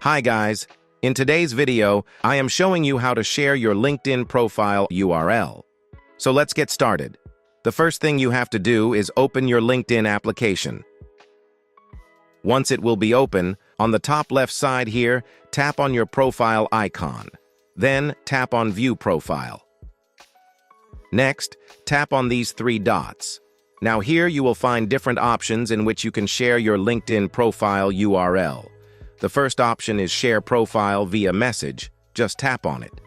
Hi guys, in today's video, I am showing you how to share your LinkedIn profile URL. So let's get started. The first thing you have to do is open your LinkedIn application. Once it will be open, on the top left side here, tap on your profile icon. Then tap on View Profile. Next, tap on these three dots. Now here you will find different options in which you can share your LinkedIn profile URL. The first option is Share Profile via Message. Just tap on it.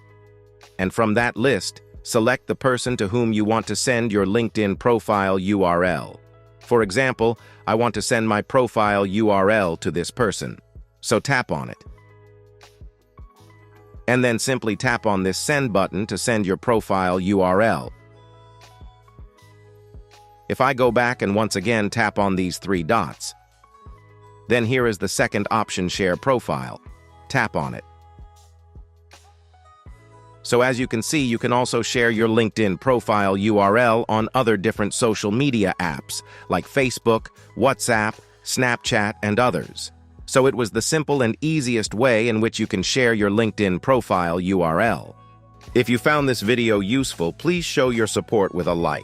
And from that list, select the person to whom you want to send your LinkedIn profile URL. For example, I want to send my profile URL to this person. So tap on it. And then simply tap on this Send button to send your profile URL. If I go back and once again tap on these three dots, then here is the second option, Share Profile. Tap on it. So as you can see, you can also share your LinkedIn profile URL on other different social media apps like Facebook, WhatsApp, Snapchat, and others. So it was the simple and easiest way in which you can share your LinkedIn profile URL. If you found this video useful, please show your support with a like.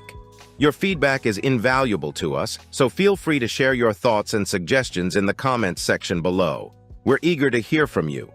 Your feedback is invaluable to us, so feel free to share your thoughts and suggestions in the comments section below. We're eager to hear from you.